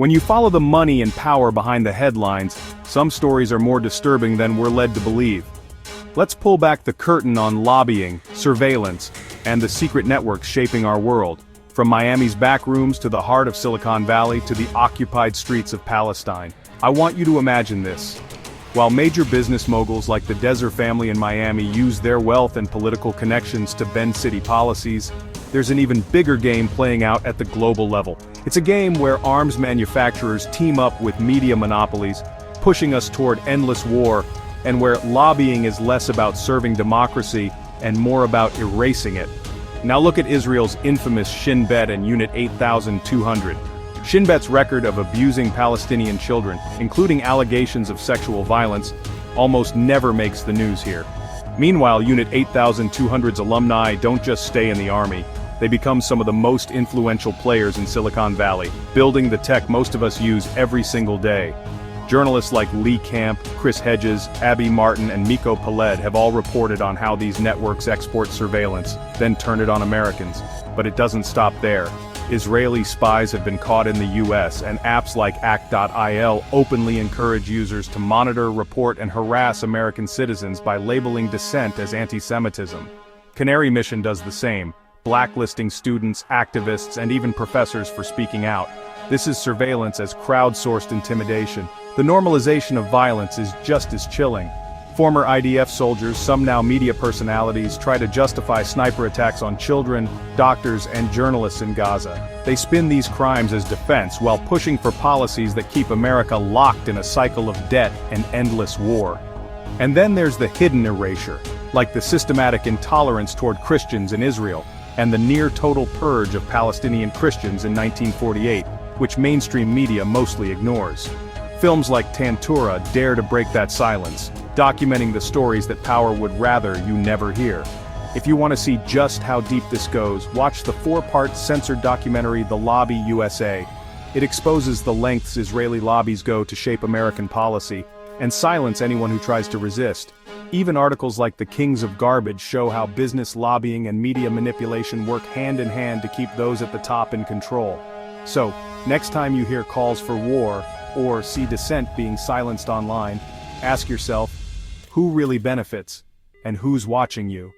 When you follow the money and power behind the headlines, some stories are more disturbing than we're led to believe. Let's pull back the curtain on lobbying, surveillance, and the secret networks shaping our world, from Miami's back rooms to the heart of Silicon Valley to the occupied streets of Palestine. I want you to imagine this. While major business moguls like the Desert family in Miami use their wealth and political connections to bend city policies, there's an even bigger game playing out at the global level. It's a game where arms manufacturers team up with media monopolies, pushing us toward endless war, and where lobbying is less about serving democracy and more about erasing it. Now look at Israel's infamous Shin and Unit 8200. Shin Bet's record of abusing Palestinian children, including allegations of sexual violence, almost never makes the news here. Meanwhile, Unit 8200's alumni don't just stay in the army. They become some of the most influential players in Silicon Valley, building the tech most of us use every single day. Journalists like Lee Camp, Chris Hedges, Abby Martin, and Miko Peled have all reported on how these networks export surveillance, then turn it on Americans. But it doesn't stop there. Israeli spies have been caught in the US, and apps like Act.il openly encourage users to monitor, report, and harass American citizens by labeling dissent as anti-Semitism. Canary Mission does the same, blacklisting students, activists, and even professors for speaking out. This is surveillance as crowdsourced intimidation. The normalization of violence is just as chilling. Former IDF soldiers, some now media personalities, try to justify sniper attacks on children, doctors, and journalists in Gaza. They spin these crimes as defense while pushing for policies that keep America locked in a cycle of debt and endless war. And then there's the hidden erasure, like the systematic intolerance toward Christians in Israel, and the near-total purge of Palestinian Christians in 1948, which mainstream media mostly ignores. Films like Tantura dare to break that silence, documenting the stories that power would rather you never hear. If you want to see just how deep this goes, watch the 4-part censored documentary The Lobby USA. It exposes the lengths Israeli lobbies go to shape American policy, and silence anyone who tries to resist. Even articles like The Kings of Garbage show how business lobbying and media manipulation work hand in hand to keep those at the top in control. So, next time you hear calls for war, or see dissent being silenced online, ask yourself, who really benefits, and who's watching you?